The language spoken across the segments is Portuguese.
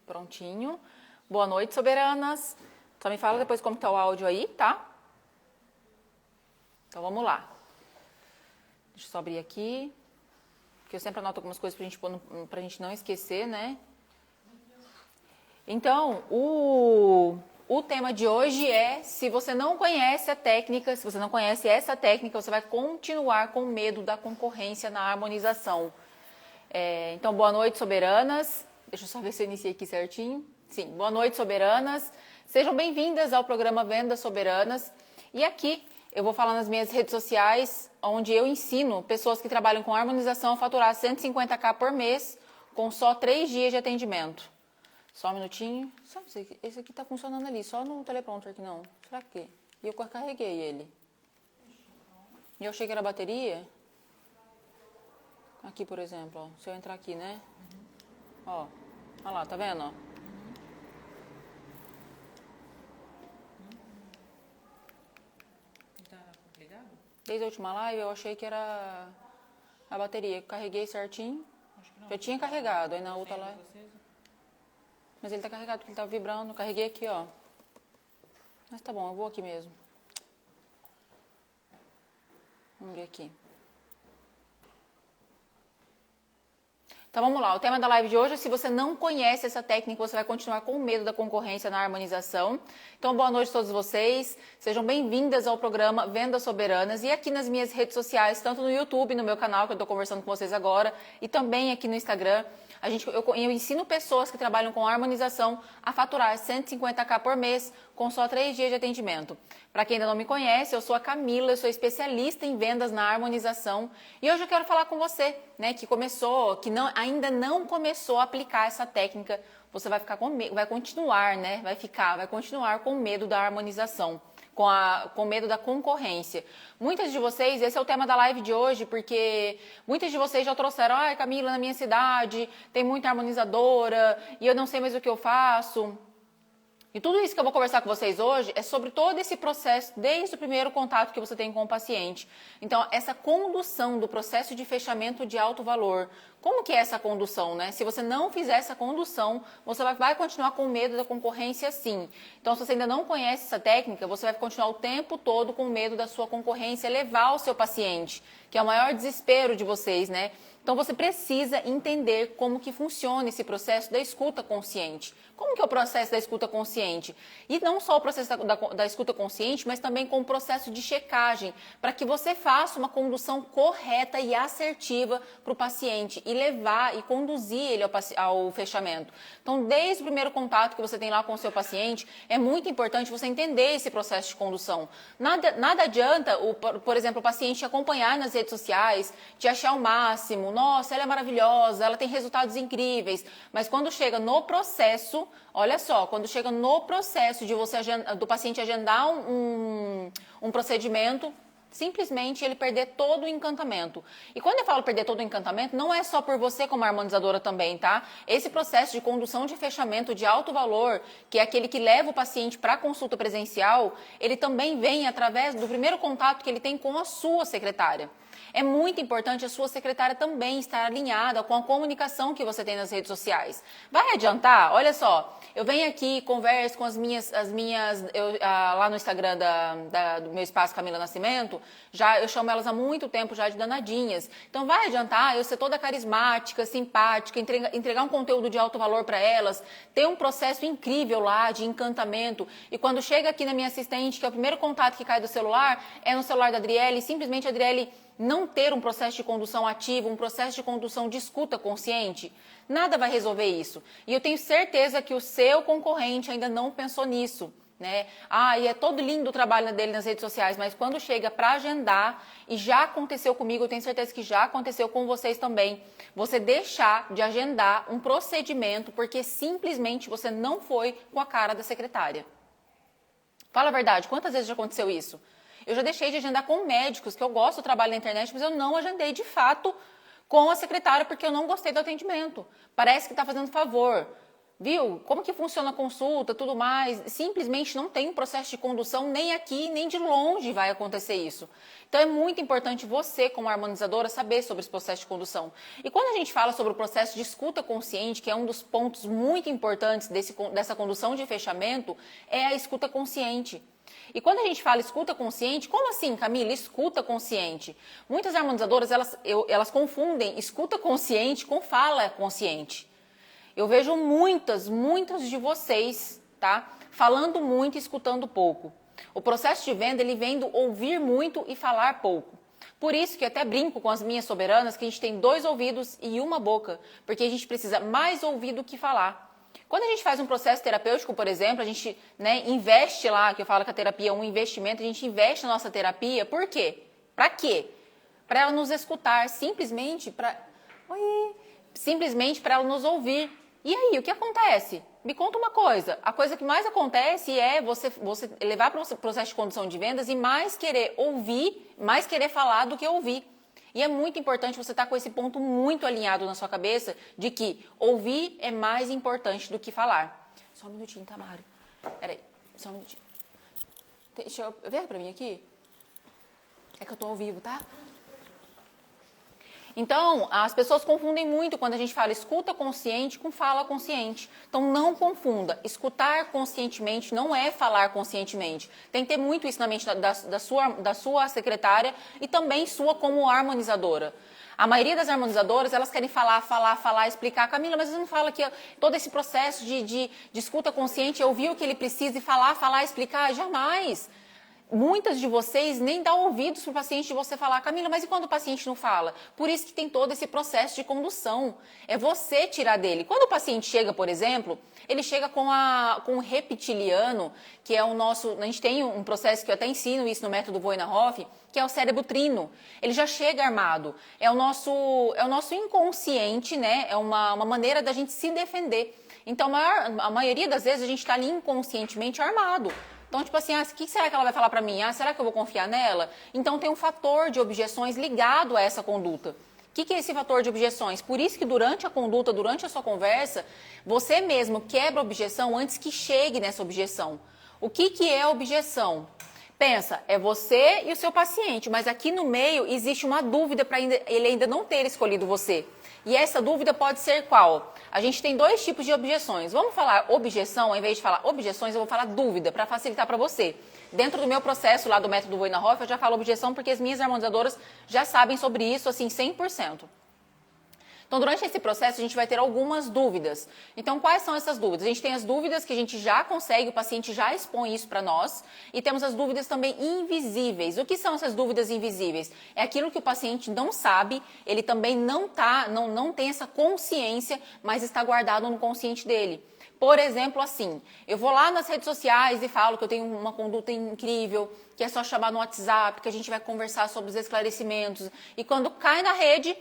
Prontinho. Boa noite, soberanas. Só me fala depois como tá o áudio aí, tá? Então vamos lá. Deixa eu só abrir aqui. Porque eu sempre anoto algumas coisas pra gente não esquecer, né? Então, o tema de hoje é: se você não conhece a técnica, se você não conhece essa técnica, você vai continuar com medo da concorrência na harmonização. Então, boa noite, soberanas. Deixa eu só ver se eu iniciei aqui certinho. Sim, boa noite, soberanas. Sejam bem-vindas ao programa Vendas Soberanas. E aqui eu vou falar nas minhas redes sociais, onde eu ensino pessoas que trabalham com harmonização a faturar 150k por mês com só 3 dias de atendimento. Só um minutinho. Esse aqui tá funcionando ali, só no teleprompter aqui não. Será que? E eu carreguei ele. E eu achei que era bateria. Aqui, por exemplo, ó. Se eu entrar aqui, né? Ó, olha lá, tá vendo? Ó? Tá ligado? Desde a última live eu achei que era a bateria. Carreguei certinho. Acho que não. Já tinha carregado, aí na outra Sim, live. vocês. Mas ele tá carregado porque ele tá vibrando. Carreguei aqui, ó. Mas tá bom, eu vou aqui mesmo. Vamos ver aqui. Então vamos lá, o tema da live de hoje é: se você não conhece essa técnica, você vai continuar com medo da concorrência na harmonização. Então boa noite a todos vocês, sejam bem-vindas ao programa Vendas Soberanas e aqui nas minhas redes sociais, tanto no YouTube, no meu canal que eu estou conversando com vocês agora, e também aqui no Instagram. Eu ensino pessoas que trabalham com harmonização a faturar 150k por mês com só 3 dias de atendimento. Para quem ainda não me conhece, eu sou a Camila, eu sou especialista em vendas na harmonização e hoje eu quero falar com você, né, que ainda não começou a aplicar essa técnica. Você vai ficar com medo, vai continuar com medo da harmonização. Com medo da concorrência. Muitas de vocês, esse é o tema da live de hoje, porque muitas de vocês já trouxeram: ai, Camila, na minha cidade tem muita harmonizadora e eu não sei mais o que eu faço. E tudo isso que eu vou conversar com vocês hoje é sobre todo esse processo, desde o primeiro contato que você tem com o paciente. Então, essa condução do processo de fechamento de alto valor. Como que é essa condução, né? Se você não fizer essa condução, você vai continuar com medo da concorrência, sim. Então, se você ainda não conhece essa técnica, você vai continuar o tempo todo com medo da sua concorrência levar o seu paciente, que é o maior desespero de vocês, né? Então, você precisa entender como que funciona esse processo da escuta consciente. Como que é o processo da escuta consciente? E não só o processo da escuta consciente, mas também com o processo de checagem, para que você faça uma condução correta e assertiva para o paciente e levar e conduzir ele ao fechamento. Então, desde o primeiro contato que você tem lá com o seu paciente, é muito importante você entender esse processo de condução. Nada adianta, por exemplo, o paciente te acompanhar nas redes sociais, te achar o máximo: nossa, ela é maravilhosa, ela tem resultados incríveis, mas quando chega no processo, olha só, quando chega no processo de do paciente agendar um procedimento, simplesmente ele perder todo o encantamento. E quando eu falo perder todo o encantamento, não é só por você como harmonizadora também, tá? Esse processo de condução de fechamento de alto valor, que é aquele que leva o paciente para a consulta presencial, ele também vem através do primeiro contato que ele tem com a sua secretária. É muito importante a sua secretária também estar alinhada com a comunicação que você tem nas redes sociais. Vai adiantar? Olha só, eu venho aqui, converso com as minhas lá no Instagram do meu espaço Camila Nascimento, eu chamo elas há muito tempo já de danadinhas. Então vai adiantar eu ser toda carismática, simpática, entregar um conteúdo de alto valor para elas, ter um processo incrível lá de encantamento, e quando chega aqui na minha assistente, que é o primeiro contato que cai do celular, é no celular da Adriele, simplesmente a Adriele não ter um processo de condução ativo, um processo de condução de escuta consciente, nada vai resolver isso. E eu tenho certeza que o seu concorrente ainda não pensou nisso, né? E é todo lindo o trabalho dele nas redes sociais, mas quando chega para agendar, e já aconteceu comigo, eu tenho certeza que já aconteceu com vocês também, você deixar de agendar um procedimento porque simplesmente você não foi com a cara da secretária. Fala a verdade, quantas vezes já aconteceu isso? Eu já deixei de agendar com médicos, que eu gosto do trabalho na internet, mas eu não agendei de fato com a secretária porque eu não gostei do atendimento. Parece que está fazendo favor. Viu? Como que funciona a consulta, tudo mais. Simplesmente não tem um processo de condução, nem aqui, nem de longe vai acontecer isso. Então é muito importante você, como harmonizadora, saber sobre esse processo de condução. E quando a gente fala sobre o processo de escuta consciente, que é um dos pontos muito importantes dessa condução de fechamento, é a escuta consciente. E quando a gente fala escuta consciente, como assim, Camila, escuta consciente? Muitas harmonizadoras, elas confundem escuta consciente com fala consciente. Eu vejo muitas de vocês, tá? Falando muito e escutando pouco. O processo de venda, ele vem do ouvir muito e falar pouco. Por isso que eu até brinco com as minhas soberanas que a gente tem 2 ouvidos e 1 boca, porque a gente precisa mais ouvir do que falar. Quando a gente faz um processo terapêutico, por exemplo, a gente investe lá, que eu falo que a terapia é um investimento, a gente investe na nossa terapia, por quê? Para quê? Para ela nos escutar, simplesmente para ela nos ouvir. E aí, o que acontece? Me conta uma coisa. A coisa que mais acontece é você levar para o processo de condução de vendas e mais querer ouvir, mais querer falar do que ouvir. E é muito importante você estar com esse ponto muito alinhado na sua cabeça de que ouvir é mais importante do que falar. Só um minutinho, Tamara. Peraí, só um minutinho. Deixa eu ver para mim aqui. É que eu estou ao vivo, tá? Então, as pessoas confundem muito quando a gente fala escuta consciente com fala consciente. Então, não confunda. Escutar conscientemente não é falar conscientemente. Tem que ter muito isso na mente da sua secretária e também sua como harmonizadora. A maioria das harmonizadoras, elas querem falar, explicar. Camila, mas você não fala que todo esse processo de escuta consciente, ouvir o que ele precisa e falar, explicar? Jamais. Muitas de vocês nem dão ouvidos para o paciente de você falar, Camila, mas e quando o paciente não fala? Por isso que tem todo esse processo de condução. É você tirar dele. Quando o paciente chega, por exemplo, ele chega com o reptiliano, que é o nosso... A gente tem um processo que eu até ensino isso no método Voinarhoff, que é o cérebro trino. Ele já chega armado. É o nosso inconsciente, né? É uma maneira da gente se defender. Então, a maioria das vezes a gente está ali inconscientemente armado. Então, tipo assim, o que será que ela vai falar pra mim? Será que eu vou confiar nela? Então, tem um fator de objeções ligado a essa conduta. O que é esse fator de objeções? Por isso que durante a conduta, durante a sua conversa, você mesmo quebra a objeção antes que chegue nessa objeção. O que é objeção? Pensa, é você e o seu paciente, mas aqui no meio existe uma dúvida para ele ainda não ter escolhido você. E essa dúvida pode ser qual? A gente tem 2 tipos de objeções. Vamos falar objeção, ao invés de falar objeções, eu vou falar dúvida, para facilitar para você. Dentro do meu processo lá do método Voinarhoff, eu já falo objeção porque as minhas harmonizadoras já sabem sobre isso, assim, 100%. Então, durante esse processo, a gente vai ter algumas dúvidas. Então, quais são essas dúvidas? A gente tem as dúvidas que a gente já consegue, o paciente já expõe isso para nós, e temos as dúvidas também invisíveis. O que são essas dúvidas invisíveis? É aquilo que o paciente não sabe, ele também não tem essa consciência, mas está guardado no consciente dele. Por exemplo, assim, eu vou lá nas redes sociais e falo que eu tenho uma conduta incrível, que é só chamar no WhatsApp, que a gente vai conversar sobre os esclarecimentos, e quando cai na rede...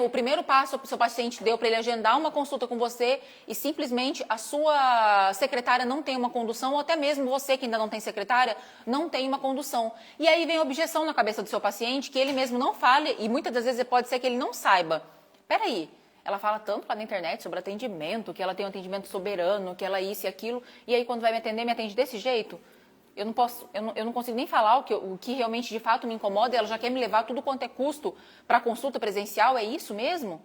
O primeiro passo que o seu paciente deu para ele agendar uma consulta com você e simplesmente a sua secretária não tem uma condução, ou até mesmo você que ainda não tem secretária, não tem uma condução. E aí vem a objeção na cabeça do seu paciente que ele mesmo não fale e muitas das vezes pode ser que ele não saiba. Peraí, ela fala tanto lá na internet sobre atendimento, que ela tem um atendimento soberano, que ela isso e aquilo, e aí quando vai me atende desse jeito? Eu não consigo nem falar o que realmente de fato me incomoda, ela já quer me levar tudo quanto é custo para consulta presencial, é isso mesmo?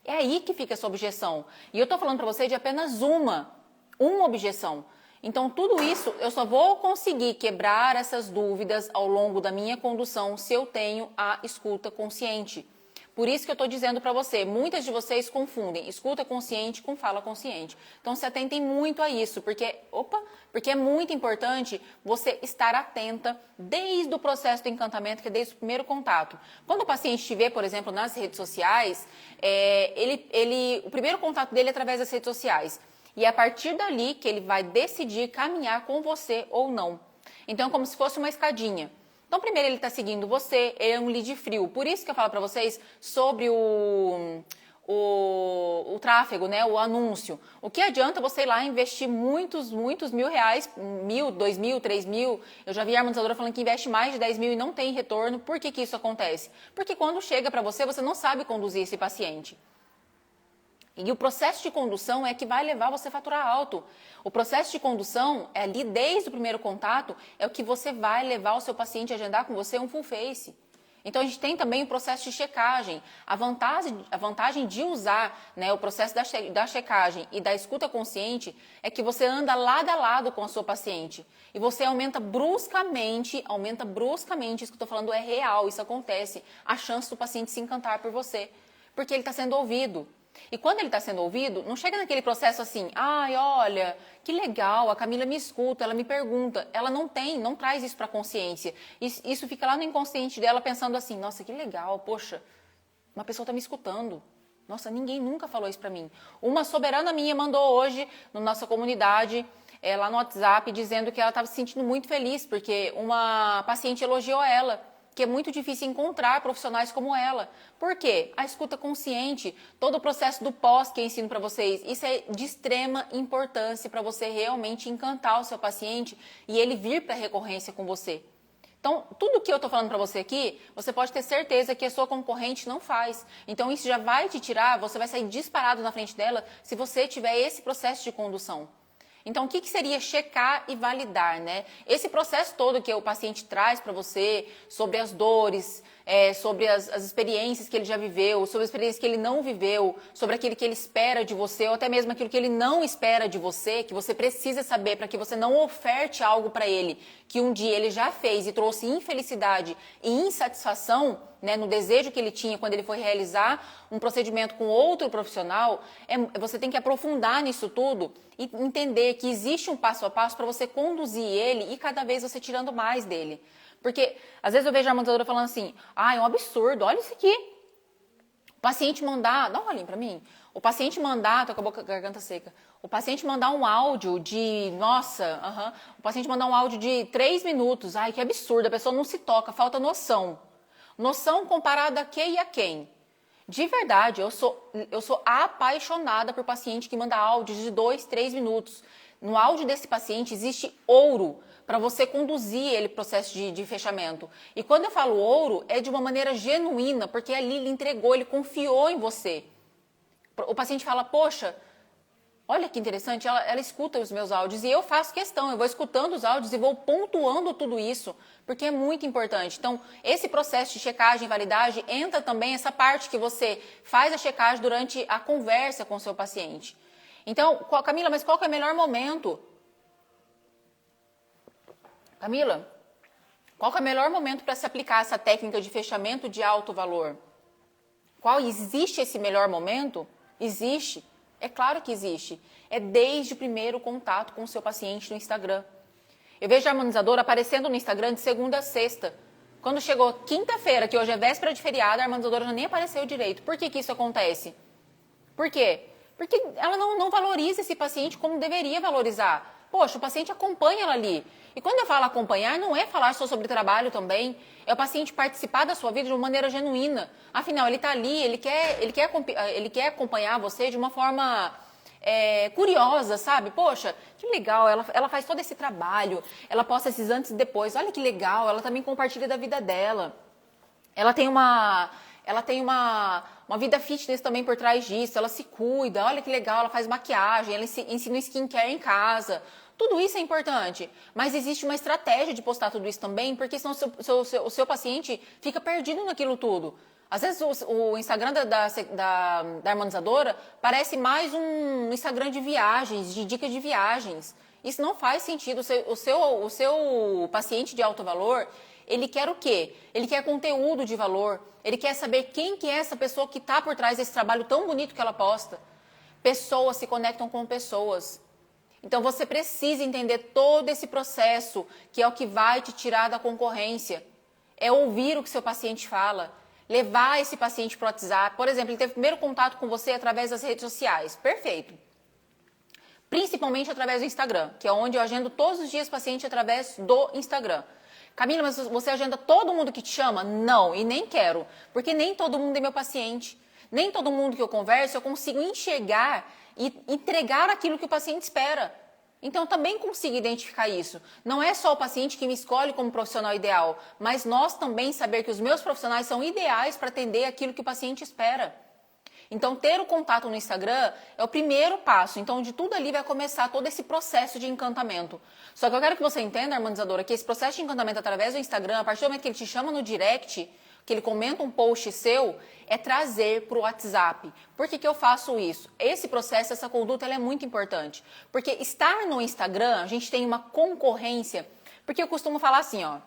É aí que fica essa objeção. E eu estou falando para você de apenas uma objeção. Então, tudo isso, eu só vou conseguir quebrar essas dúvidas ao longo da minha condução se eu tenho a escuta consciente. Por isso que eu estou dizendo para você, muitas de vocês confundem escuta consciente com fala consciente. Então, se atentem muito a isso, porque é muito importante você estar atenta desde o processo do encantamento, que é desde o primeiro contato. Quando o paciente te vê, por exemplo, nas redes sociais, o primeiro contato dele é através das redes sociais. E é a partir dali que ele vai decidir caminhar com você ou não. Então, é como se fosse uma escadinha. Então, primeiro ele está seguindo você, ele é um lead frio. Por isso que eu falo para vocês sobre o tráfego, né? O anúncio. O que adianta você ir lá investir muitos R$1.000, 1.000, 2.000, 3.000? Eu já vi a harmonizadora falando que investe mais de 10.000 e não tem retorno. Por que isso acontece? Porque quando chega para você, você não sabe conduzir esse paciente. E o processo de condução é que vai levar você a faturar alto. O processo de condução, é ali desde o primeiro contato, é o que você vai levar o seu paciente a agendar com você um full face. Então, a gente tem também o processo de checagem. A vantagem de usar, né, o processo da checagem e da escuta consciente é que você anda lado a lado com a sua paciente. E você aumenta bruscamente, isso que eu estou falando é real, isso acontece, a chance do paciente se encantar por você. Porque ele está sendo ouvido. E quando ele está sendo ouvido, não chega naquele processo assim, ai, olha, que legal, a Camila me escuta, ela me pergunta. Ela não traz isso para a consciência. Isso fica lá no inconsciente dela pensando assim, nossa, que legal, poxa, uma pessoa está me escutando. Nossa, ninguém nunca falou isso para mim. Uma soberana minha mandou hoje, na nossa comunidade, lá no WhatsApp, dizendo que ela estava se sentindo muito feliz, porque uma paciente elogiou ela. Que é muito difícil encontrar profissionais como ela. Por quê? A escuta consciente, todo o processo do pós que eu ensino para vocês, isso é de extrema importância para você realmente encantar o seu paciente e ele vir para a recorrência com você. Então, tudo que eu estou falando para você aqui, você pode ter certeza que a sua concorrente não faz. Então, isso já vai te tirar, você vai sair disparado na frente dela se você tiver esse processo de condução. Então, o que seria checar e validar, né? Esse processo todo que o paciente traz para você, sobre as dores, sobre as experiências que ele já viveu, sobre as experiências que ele não viveu, sobre aquilo que ele espera de você, ou até mesmo aquilo que ele não espera de você, que você precisa saber para que você não oferte algo para ele, que um dia ele já fez e trouxe infelicidade e insatisfação, né, no desejo que ele tinha quando ele foi realizar um procedimento com outro profissional, você tem que aprofundar nisso tudo e entender que existe um passo a passo para você conduzir ele e cada vez você tirando mais dele. Porque às vezes eu vejo a harmonizadora falando assim, é um absurdo, olha isso aqui. O paciente mandar, dá um olhinho para mim. O paciente mandar, tô com a boca, garganta seca. O paciente mandar um áudio de, o paciente mandar um áudio de 3 minutos. Ai, que absurdo, a pessoa não se toca, falta noção. Noção comparada a que e a quem? De verdade, eu sou apaixonada por paciente que manda áudios de 2, 3 minutos. No áudio desse paciente existe ouro para você conduzir ele para o processo de fechamento. E quando eu falo ouro, é de uma maneira genuína, porque ali ele entregou, ele confiou em você. O paciente fala, poxa, olha que interessante, ela escuta os meus áudios e eu faço questão, eu vou escutando os áudios e vou pontuando tudo isso, porque é muito importante. Então, esse processo de checagem e validagem entra também essa parte que você faz a checagem durante a conversa com o seu paciente. Então, Camila, mas qual que é o melhor momento? Camila, qual que é o melhor momento para se aplicar essa técnica de fechamento de alto valor? Existe esse melhor momento? Existe. É claro que existe. É desde o primeiro contato com o seu paciente no Instagram. Eu vejo a harmonizadora aparecendo no Instagram de segunda a sexta. Quando chegou quinta-feira, que hoje é véspera de feriado, a harmonizadora já nem apareceu direito. Por que isso acontece? Por quê? Porque ela não valoriza esse paciente como deveria valorizar. Poxa, o paciente acompanha ela ali. E quando eu falo acompanhar, não é falar só sobre trabalho também. É o paciente participar da sua vida de uma maneira genuína. Afinal, ele está ali, ele quer acompanhar você de uma forma curiosa, sabe? Poxa, que legal, ela faz todo esse trabalho. Ela posta esses antes e depois. Olha que legal, ela também compartilha da vida dela. Ela tem uma vida fitness também por trás disso, ela se cuida, olha que legal, ela faz maquiagem, ela ensina skincare em casa. Tudo isso é importante, mas existe uma estratégia de postar tudo isso também, porque senão o seu paciente fica perdido naquilo tudo. Às vezes o Instagram da harmonizadora parece mais um Instagram de viagens, de dicas de viagens. Isso não faz sentido. O seu paciente de alto valor, ele quer o quê? Ele quer conteúdo de valor. Ele quer saber quem que é essa pessoa que está por trás desse trabalho tão bonito que ela posta. Pessoas se conectam com pessoas. Então, você precisa entender todo esse processo, que é o que vai te tirar da concorrência. É ouvir o que seu paciente fala. Levar esse paciente para o WhatsApp. Por exemplo, ele teve primeiro contato com você através das redes sociais. Perfeito. Principalmente através do Instagram, que é onde eu agendo todos os dias paciente através do Instagram. Camila, mas você agenda todo mundo que te chama? Não, e nem quero, porque nem todo mundo é meu paciente. Nem todo mundo que eu converso eu consigo enxergar e entregar aquilo que o paciente espera. Então, eu também consigo identificar isso. Não é só o paciente que me escolhe como profissional ideal, mas nós também saber que os meus profissionais são ideais para atender aquilo que o paciente espera. Então, ter o contato no Instagram é o primeiro passo. Então, de tudo ali vai começar todo esse processo de encantamento. Só que eu quero que você entenda, harmonizadora, que esse processo de encantamento através do Instagram, a partir do momento que ele te chama no direct, que ele comenta um post seu, é trazer para o WhatsApp. Por que eu faço isso? Esse processo, essa conduta, ela é muito importante. Porque estar no Instagram, a gente tem uma concorrência. Porque eu costumo falar assim, ó.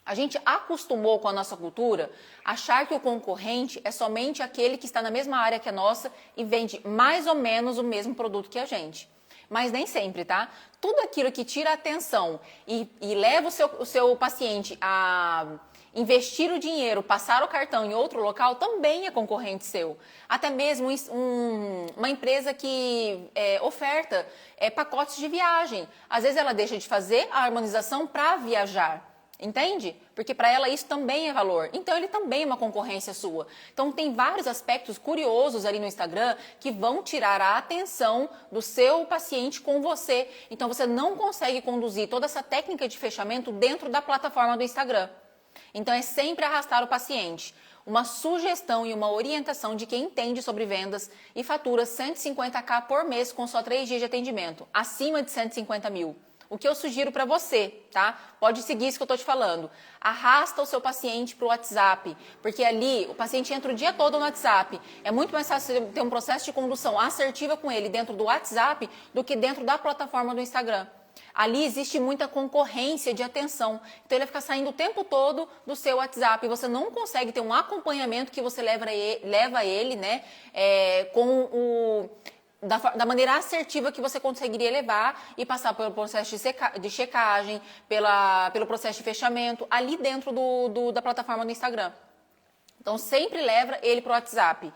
A gente acostumou com a nossa cultura achar que o concorrente é somente aquele que está na mesma área que a nossa e vende mais ou menos o mesmo produto que a gente. Mas nem sempre, tá? Tudo aquilo que tira a atenção e leva o seu paciente a investir o dinheiro, passar o cartão em outro local, também é concorrente seu. Até mesmo uma empresa que oferta pacotes de viagem. Às vezes ela deixa de fazer a harmonização para viajar. Entende? Porque para ela isso também é valor. Então ele também é uma concorrência sua. Então tem vários aspectos curiosos ali no Instagram que vão tirar a atenção do seu paciente com você. Então você não consegue conduzir toda essa técnica de fechamento dentro da plataforma do Instagram. Então é sempre arrastar o paciente. Uma sugestão e uma orientação de quem entende sobre vendas e fatura 150k por mês com só 3 dias de atendimento, acima de 150 mil. O que eu sugiro para você, tá? Pode seguir isso que eu estou te falando. Arrasta o seu paciente para o WhatsApp, porque ali o paciente entra o dia todo no WhatsApp. É muito mais fácil ter um processo de condução assertiva com ele dentro do WhatsApp do que dentro da plataforma do Instagram. Ali existe muita concorrência de atenção. Então ele vai ficar saindo o tempo todo do seu WhatsApp. E você não consegue ter um acompanhamento que você leva ele, né? Da maneira assertiva que você conseguiria levar e passar pelo processo de checagem, pelo processo de fechamento, ali dentro da plataforma do Instagram. Então, sempre leva ele para o WhatsApp.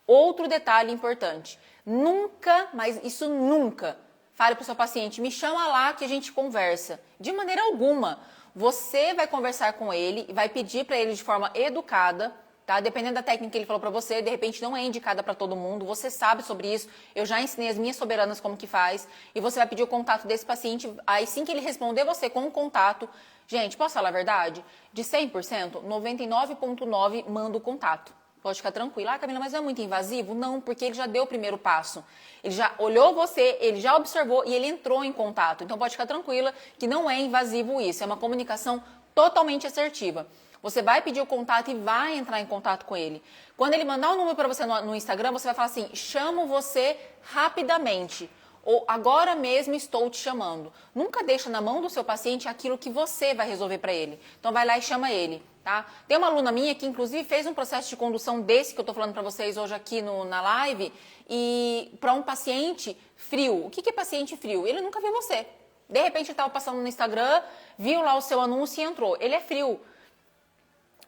Outro detalhe importante, nunca, mas isso nunca, fale para o seu paciente, me chama lá que a gente conversa. De maneira alguma, você vai conversar com ele e vai pedir para ele de forma educada, tá? Dependendo da técnica que ele falou para você, de repente não é indicada para todo mundo, você sabe sobre isso, eu já ensinei as minhas soberanas como que faz, e você vai pedir o contato desse paciente, aí sim que ele responder você com o contato, gente, posso falar a verdade? De 100%, 99,9% manda o contato. Pode ficar tranquila. Ah, Camila, mas não é muito invasivo? Não, porque ele já deu o primeiro passo. Ele já olhou você, ele já observou e ele entrou em contato. Então pode ficar tranquila que não é invasivo isso, é uma comunicação totalmente assertiva. Você vai pedir o contato e vai entrar em contato com ele. Quando ele mandar o número para você no Instagram, você vai falar assim, chamo você rapidamente. Ou agora mesmo estou te chamando. Nunca deixa na mão do seu paciente aquilo que você vai resolver para ele. Então vai lá e chama ele, tá? Tem uma aluna minha que inclusive fez um processo de condução desse que eu estou falando para vocês hoje aqui na live, e para um paciente frio. O que é paciente frio? Ele nunca viu você. De repente ele estava passando no Instagram, viu lá o seu anúncio e entrou. Ele é frio.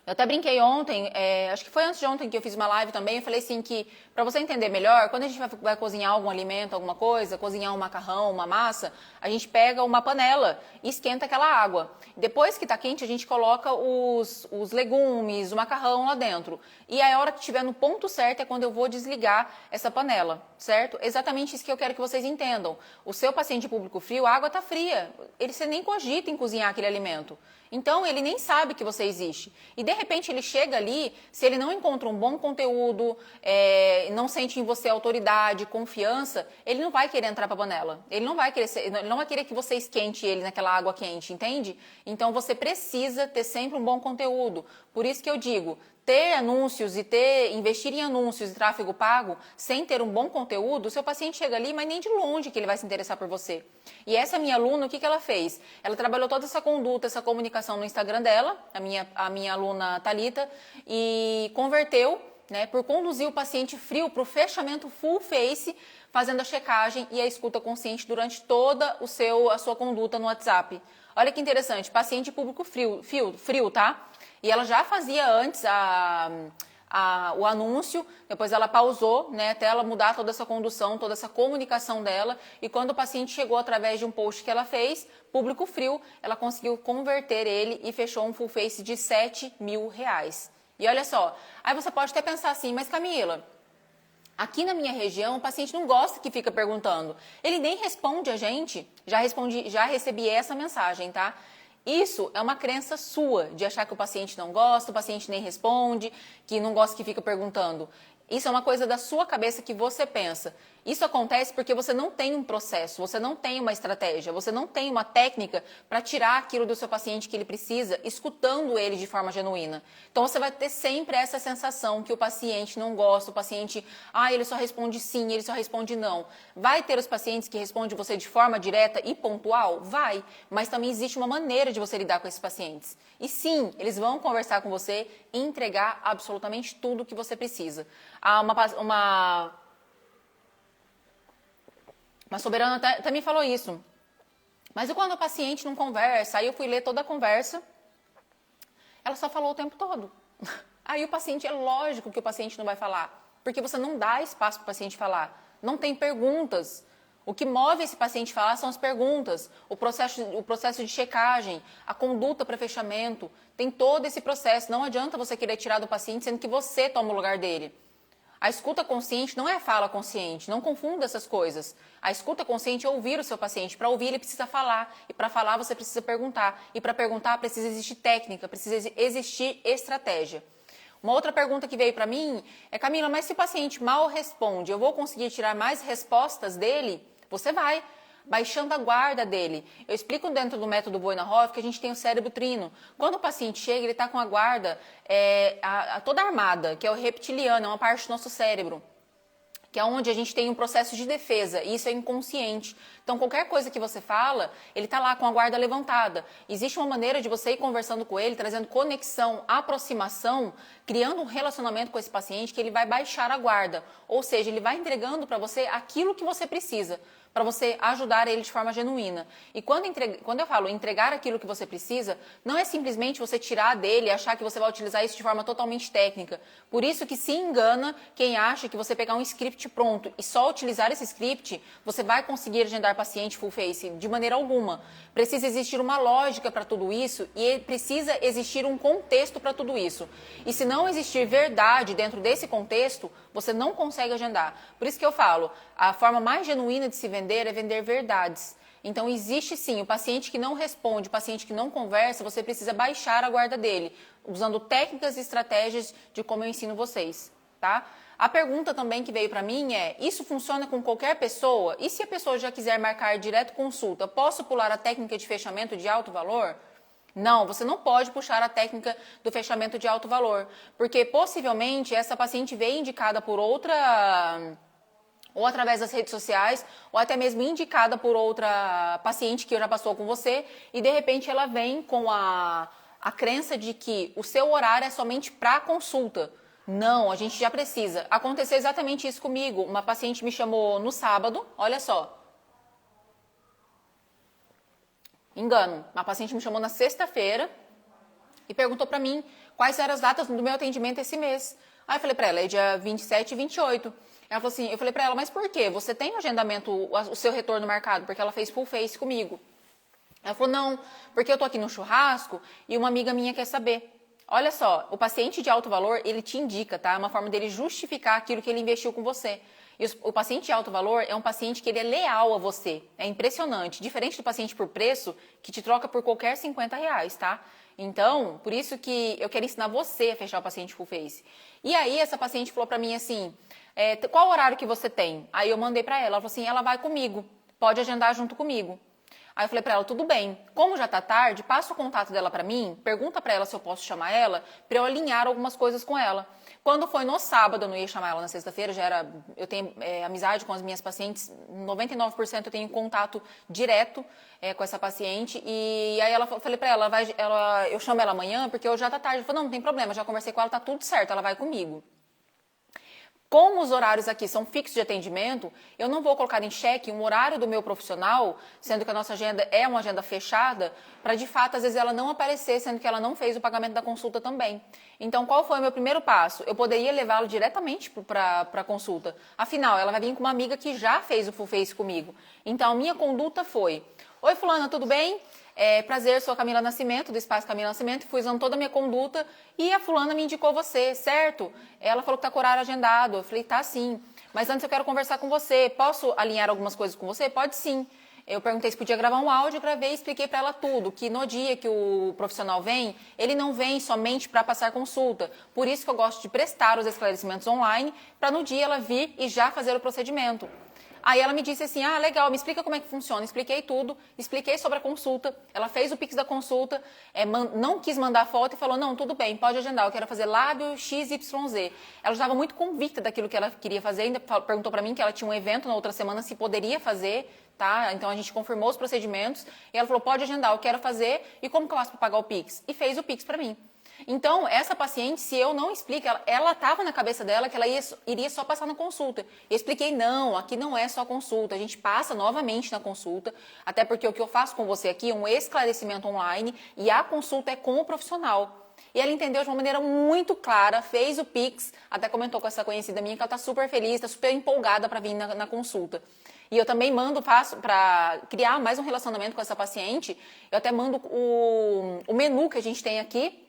Eu até brinquei ontem, acho que foi antes de ontem que eu fiz uma live também, eu falei assim que, para você entender melhor, quando a gente vai cozinhar algum alimento, alguma coisa, cozinhar um macarrão, uma massa, a gente pega uma panela e esquenta aquela água. Depois que está quente, a gente coloca os legumes, o macarrão lá dentro. E aí, a hora que estiver no ponto certo é quando eu vou desligar essa panela, certo? Exatamente isso que eu quero que vocês entendam. O seu paciente público frio, a água está fria, você nem cogita em cozinhar aquele alimento. Então, ele nem sabe que você existe. E, de repente, ele chega ali, se ele não encontra um bom conteúdo, não sente em você autoridade, confiança, ele não vai querer entrar para a panela. Ele não vai querer que você esquente ele naquela água quente, entende? Então, você precisa ter sempre um bom conteúdo. Por isso que eu digo, ter anúncios e investir em anúncios e tráfego pago sem ter um bom conteúdo, o seu paciente chega ali, mas nem de longe que ele vai se interessar por você. E essa minha aluna, o que ela fez? Ela trabalhou toda essa conduta, essa comunicação no Instagram dela, a minha aluna Thalita, e converteu, né, por conduzir o paciente frio para o fechamento full face, fazendo a checagem e a escuta consciente durante toda a sua conduta no WhatsApp. Olha que interessante, paciente público frio, tá? E ela já fazia antes o anúncio, depois ela pausou, né, até ela mudar toda essa condução, toda essa comunicação dela, e quando o paciente chegou através de um post que ela fez, público frio, ela conseguiu converter ele e fechou um full face de R$7 mil. E olha só, aí você pode até pensar assim, mas Camila, aqui na minha região, o paciente não gosta que fica perguntando. Ele nem responde a gente. Já recebi essa mensagem, tá? Isso é uma crença sua, de achar que o paciente não gosta, o paciente nem responde, que não gosta que fica perguntando. Isso é uma coisa da sua cabeça que você pensa. Isso acontece porque você não tem um processo, você não tem uma estratégia, você não tem uma técnica para tirar aquilo do seu paciente que ele precisa, escutando ele de forma genuína. Então você vai ter sempre essa sensação que o paciente não gosta, o paciente, ele só responde sim, ele só responde não. Vai ter os pacientes que respondem você de forma direta e pontual? Vai, mas também existe uma maneira de você lidar com esses pacientes. E sim, eles vão conversar com você e entregar absolutamente tudo o que você precisa. Uma soberana até me falou isso. Mas e quando o paciente não conversa? Aí eu fui ler toda a conversa, ela só falou o tempo todo. Aí o paciente, é lógico que o paciente não vai falar, porque você não dá espaço para o paciente falar. Não tem perguntas. O que move esse paciente a falar são as perguntas, o processo de checagem, a conduta para fechamento. Tem todo esse processo. Não adianta você querer tirar do paciente, sendo que você toma o lugar dele. A escuta consciente não é fala consciente, não confunda essas coisas. A escuta consciente é ouvir o seu paciente. Para ouvir, ele precisa falar. E para falar, você precisa perguntar. E para perguntar, precisa existir técnica, precisa existir estratégia. Uma outra pergunta que veio para mim é, Camila, mas se o paciente mal responde, eu vou conseguir tirar mais respostas dele? Você vai, baixando a guarda dele. Eu explico dentro do método Voinahov que a gente tem o cérebro trino. Quando o paciente chega, ele está com a guarda toda armada, que é o reptiliano, é uma parte do nosso cérebro, que é onde a gente tem um processo de defesa, e isso é inconsciente. Então, qualquer coisa que você fala, ele está lá com a guarda levantada. Existe uma maneira de você ir conversando com ele, trazendo conexão, aproximação, criando um relacionamento com esse paciente que ele vai baixar a guarda. Ou seja, ele vai entregando para você aquilo que você precisa, para você ajudar ele de forma genuína. E quando eu falo entregar aquilo que você precisa, não é simplesmente você tirar dele e achar que você vai utilizar isso de forma totalmente técnica. Por isso que se engana quem acha que você pegar um script pronto e só utilizar esse script, você vai conseguir agendar paciente full face. De maneira alguma. Precisa existir uma lógica para tudo isso e precisa existir um contexto para tudo isso. E se não existir verdade dentro desse contexto, você não consegue agendar. Por isso que eu falo, a forma mais genuína de se vender é vender verdades. Então, existe sim, o paciente que não responde, o paciente que não conversa, você precisa baixar a guarda dele, usando técnicas e estratégias de como eu ensino vocês, tá? A pergunta também que veio para mim é, isso funciona com qualquer pessoa? E se a pessoa já quiser marcar direto consulta, posso pular a técnica de fechamento de alto valor? Não, você não pode puxar a técnica do fechamento de alto valor, porque possivelmente essa paciente veio indicada por outra, ou através das redes sociais, ou até mesmo indicada por outra paciente que já passou com você, e de repente ela vem com a crença de que o seu horário é somente para consulta. Não, a gente já precisa. Aconteceu exatamente isso comigo. Uma paciente me chamou no sábado, olha só. Engano, uma paciente me chamou na sexta-feira e perguntou para mim quais eram as datas do meu atendimento esse mês. Aí eu falei para ela, é dia 27 e 28. Ela falou assim, eu falei para ela, mas por quê? Você tem no agendamento o seu retorno marcado? Porque ela fez full face comigo. Ela falou, não, porque eu tô aqui no churrasco e uma amiga minha quer saber. Olha só, o paciente de alto valor, ele te indica, tá? É uma forma dele justificar aquilo que ele investiu com você. E o paciente de alto valor é um paciente que ele é leal a você. É impressionante. Diferente do paciente por preço, que te troca por qualquer R$50, tá? Então, por isso que eu quero ensinar você a fechar o paciente full face. E aí, essa paciente falou pra mim assim, qual horário que você tem? Aí eu mandei pra ela falou assim, ela vai comigo, pode agendar junto comigo. Aí eu falei pra ela, tudo bem, como já tá tarde, passa o contato dela pra mim, pergunta pra ela se eu posso chamar ela, pra eu alinhar algumas coisas com ela. Quando foi no sábado, eu não ia chamar ela na sexta-feira, eu tenho amizade com as minhas pacientes, 99% eu tenho contato direto com essa paciente, e aí eu falei pra ela, eu chamo ela amanhã, porque hoje já tá tarde. Ela falou, não tem problema, já conversei com ela, tá tudo certo, ela vai comigo. Como os horários aqui são fixos de atendimento, eu não vou colocar em xeque um horário do meu profissional, sendo que a nossa agenda é uma agenda fechada, para de fato, às vezes, ela não aparecer, sendo que ela não fez o pagamento da consulta também. Então, qual foi o meu primeiro passo? Eu poderia levá-lo diretamente para a consulta. Afinal, ela vai vir com uma amiga que já fez o full face comigo. Então, a minha conduta foi, oi fulana, tudo bem? Prazer, sou a Camila Nascimento, do Espaço Camila Nascimento, fui usando toda a minha conduta e a fulana me indicou você, certo? Ela falou que tá com o horário agendado, eu falei, tá sim, mas antes eu quero conversar com você, posso alinhar algumas coisas com você? Pode sim. Eu perguntei se podia gravar um áudio, gravei e expliquei para ela tudo, que no dia que o profissional vem, ele não vem somente para passar consulta. Por isso que eu gosto de prestar os esclarecimentos online, para no dia ela vir e já fazer o procedimento. Aí ela me disse assim, ah, legal, me explica como é que funciona. Expliquei tudo, expliquei sobre a consulta. Ela fez o Pix da consulta, não quis mandar foto e falou, não, tudo bem, pode agendar, eu quero fazer lábio XYZ. Ela estava muito convicta daquilo que ela queria fazer, ainda perguntou para mim que ela tinha um evento na outra semana, se poderia fazer, tá? Então a gente confirmou os procedimentos e ela falou, pode agendar, eu quero fazer e como que eu faço para pagar o Pix? E fez o Pix para mim. Então, essa paciente, se eu não explico, ela estava na cabeça dela que ela iria só passar na consulta. Eu expliquei, não, aqui não é só consulta, a gente passa novamente na consulta, até porque o que eu faço com você aqui é um esclarecimento online e a consulta é com o profissional. E ela entendeu de uma maneira muito clara, fez o Pix, até comentou com essa conhecida minha que ela está super feliz, está super empolgada para vir na consulta. E eu também faço para criar mais um relacionamento com essa paciente, eu até mando o menu que a gente tem aqui,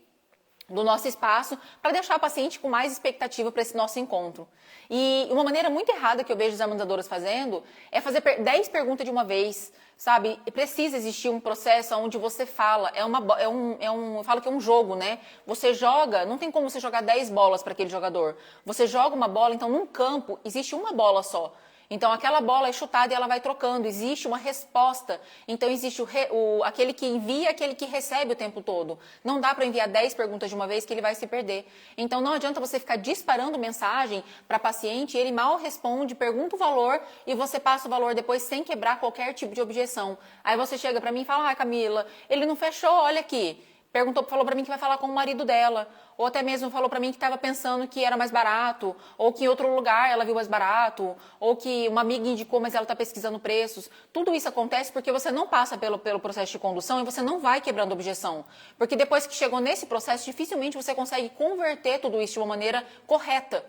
do nosso espaço, para deixar a paciente com mais expectativa para esse nosso encontro. E uma maneira muito errada que eu vejo as harmonizadoras fazendo é fazer 10 perguntas de uma vez, sabe? Precisa existir um processo onde você fala, eu falo que é um jogo, né? Você joga, não tem como você jogar 10 bolas para aquele jogador. Você joga uma bola, então num campo existe uma bola só. Então, aquela bola é chutada e ela vai trocando. Existe uma resposta. Então, existe aquele que envia e aquele que recebe o tempo todo. Não dá para enviar 10 perguntas de uma vez que ele vai se perder. Então, não adianta você ficar disparando mensagem para paciente, ele mal responde, pergunta o valor e você passa o valor depois sem quebrar qualquer tipo de objeção. Aí você chega para mim e fala, Camila, ele não fechou, olha aqui. Falou para mim que vai falar com o marido dela, ou até mesmo falou para mim que estava pensando que era mais barato, ou que em outro lugar ela viu mais barato, ou que uma amiga indicou, mas ela está pesquisando preços. Tudo isso acontece porque você não passa pelo processo de condução e você não vai quebrando objeção. Porque depois que chegou nesse processo, dificilmente você consegue converter tudo isso de uma maneira correta.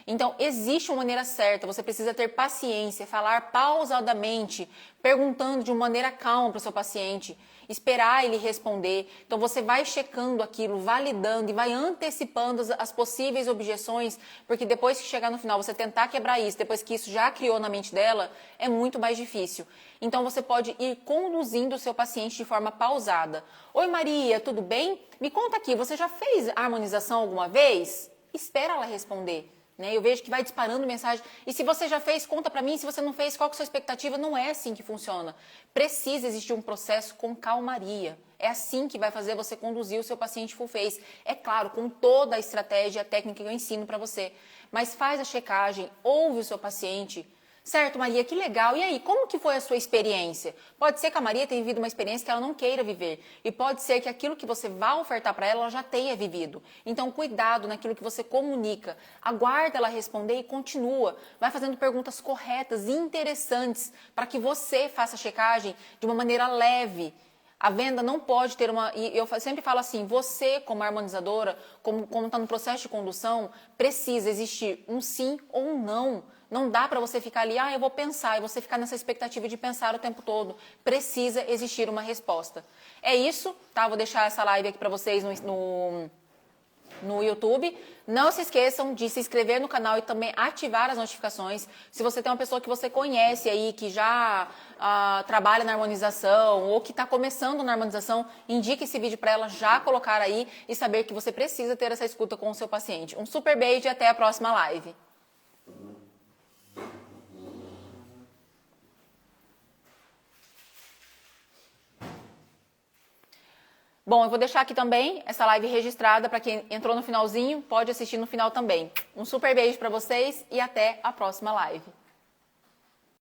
Então, existe uma maneira certa, você precisa ter paciência, falar pausadamente, perguntando de uma maneira calma para o seu paciente, esperar ele responder. Então, você vai checando aquilo, validando e vai antecipando as possíveis objeções, porque depois que chegar no final, você tentar quebrar isso, depois que isso já criou na mente dela, é muito mais difícil. Então, você pode ir conduzindo o seu paciente de forma pausada. Oi, Maria, tudo bem? Me conta aqui, você já fez harmonização alguma vez? Espera ela responder. Eu vejo que vai disparando mensagem. E se você já fez, conta para mim. Se você não fez, qual que é a sua expectativa? Não é assim que funciona. Precisa existir um processo com calmaria. É assim que vai fazer você conduzir o seu paciente full face. É claro, com toda a estratégia e a técnica que eu ensino para você. Mas faz a checagem, ouve o seu paciente. Certo, Maria, que legal. E aí, como que foi a sua experiência? Pode ser que a Maria tenha vivido uma experiência que ela não queira viver. E pode ser que aquilo que você vai ofertar para ela, ela já tenha vivido. Então, cuidado naquilo que você comunica. Aguarda ela responder e continua. Vai fazendo perguntas corretas e interessantes para que você faça a checagem de uma maneira leve. A venda não pode ter e eu sempre falo assim, você como harmonizadora, como está no processo de condução, precisa existir um sim ou um não. Não dá para você ficar ali, eu vou pensar, e você ficar nessa expectativa de pensar o tempo todo. Precisa existir uma resposta. É isso, tá? Vou deixar essa live aqui para vocês no YouTube. Não se esqueçam de se inscrever no canal e também ativar as notificações. Se você tem uma pessoa que você conhece aí, que já trabalha na harmonização ou que está começando na harmonização, indique esse vídeo para ela já colocar aí e saber que você precisa ter essa escuta com o seu paciente. Um super beijo e até a próxima live. Bom, eu vou deixar aqui também essa live registrada para quem entrou no finalzinho, pode assistir no final também. Um super beijo para vocês e até a próxima live.